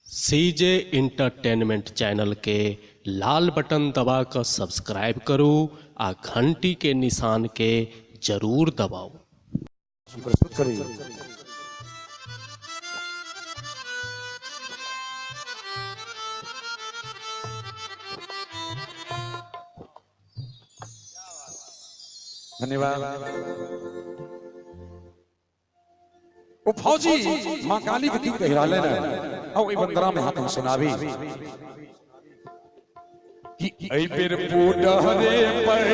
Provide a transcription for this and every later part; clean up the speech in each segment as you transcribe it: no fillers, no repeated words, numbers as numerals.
सीजे entertainment channel के लाल button दबाकर subscribe करो आ घंटी के निशान के जरूर दबाओ। प्रस्तुत करिए। धन्यवाद। ओ फौजी मां काली के गीत कहिरा लेना और ई बंदरा में हाथ सुनावी कि ऐ बेर पोडहरे पर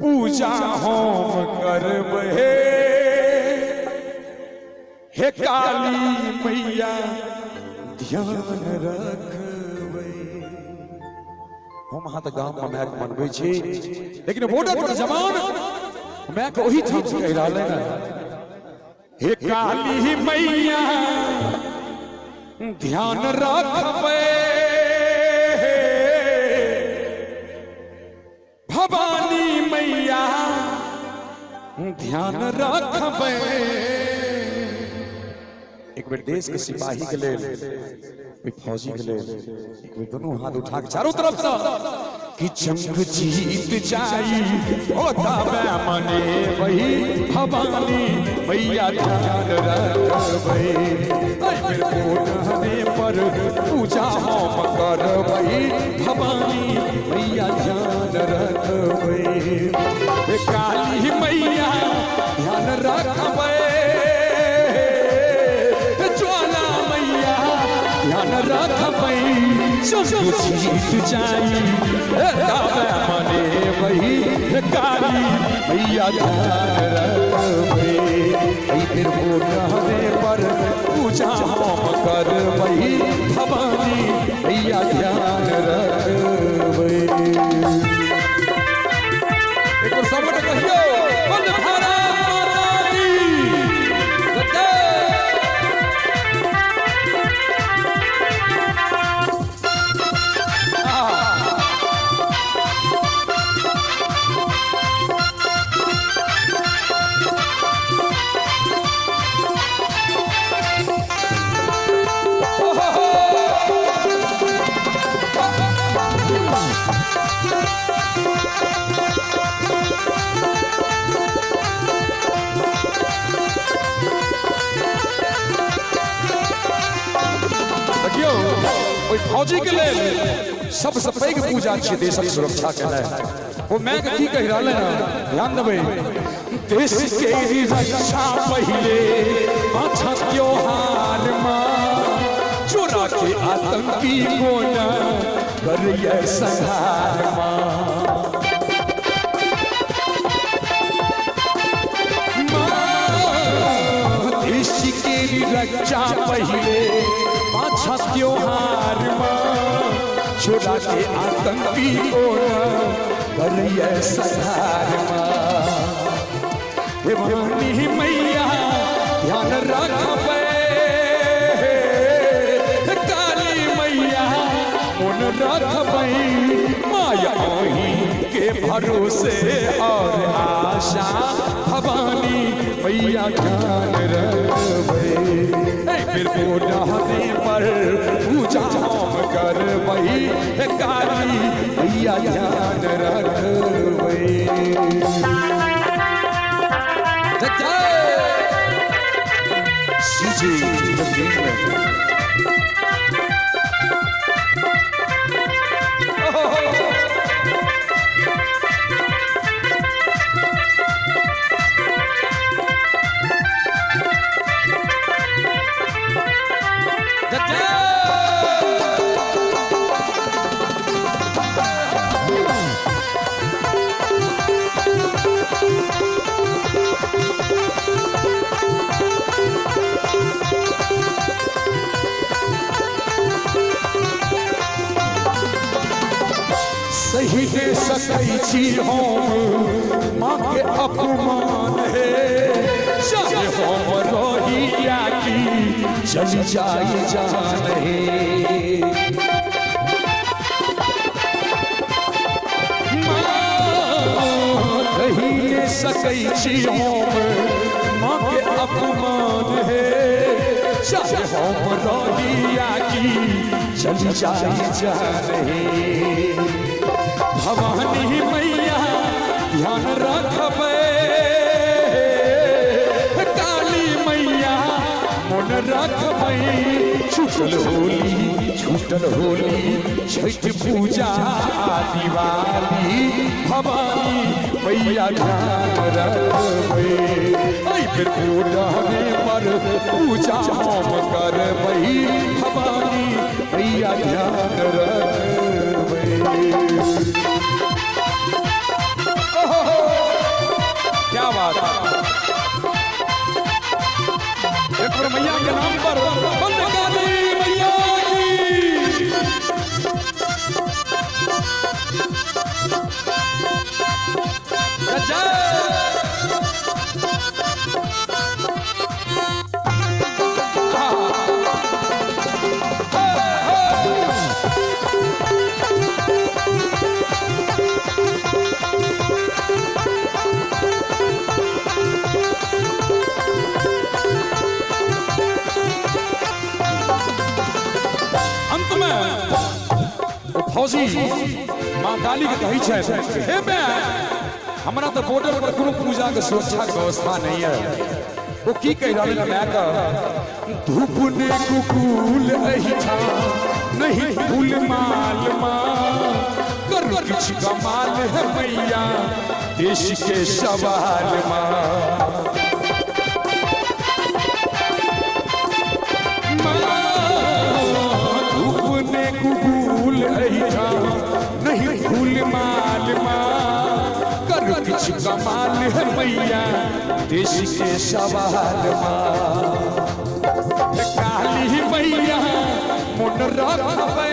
पूजा होम करबे हे काली मैया ध्यान रखबे। हम हाथ गाम में मैक मनबै छी लेकिन बॉर्डर पर जवान मैक ओही ठाम से कहिरा लेना हे काली मैया ध्यान रखबे भवानी मैया ध्यान रखबे। एक बेर देश के सिपाही के लेल कोई फौजी के लेल एक बेर दोनों हाथ उठा के चारों तरफ से कि जंग जीत जाई ओ तबे मने वही भवानी मैया ध्यान रखबे। फिर कोठने पर पूजा होम करबे भवानी मैया ध्यान रखबे। काली मैया ध्यान रखबे ज्वाला मैया ध्यान रखबे। सब जीत जाई तबे मने वही काली मैया ध्यान रखबे। फिर कोठने पर पूजा होम करबे भवानी मैया ध्यान रखबे। एक और सब कहियो बंद भारत माता की जय। फौजी के लेल सबसे पैघ पूजा छै देशक सुरक्षा के लेल। ओ मैं की कहि रहले ना ध्यान देबै देश के रक्षा पहले अच्छा त्योहार में चोरा के आतंकी को न करिए संहार देश के रक्षा पहले अच्छा त्योहार में छोड़ा के आतंकी को करिए संहार में भवानी मैया ध्यान रखबे। काली मैया मन रखबे माया के भरोसे और आशा भवानी मैया ध्यान रखबे। फिर कोठने पर पूजा होम करबे काली मैया ध्यान रखबे। सही दे सकै छी हम माँ के अपमान है चाहे हम रही या की चली जाई जान है। कही ले सकै छी हम माँ के अपमान है चाहे हम रहिया की चली जाए जाने भवानी मैया ध्यान रखबे काली मैया मन रखबे छूटल होली छठ पूजा दिवाली भवानी मैया ध्यान रखबे फिर पूजाने पर पूजा हम करबे भवानी मैया ध्यान रखबे। क्या बात है, एक बार मैया के नाम पर बंद काली मैया की जय। फौजी माँ काली के कही हे हमारा तो बॉर्डर पर कोनो पूजा के सुरक्षा के व्यवस्था नहीं है। वो की कह रहा है मैं धूप ने कुकुल अहिठा नहीं फूल माल माँ कर किछ कमाल है मैया देश के सवाल माँ नहीं फूल माल माँ कर किछ कमाल है मैया देश के सवाल माँ काली मैया मन रखबे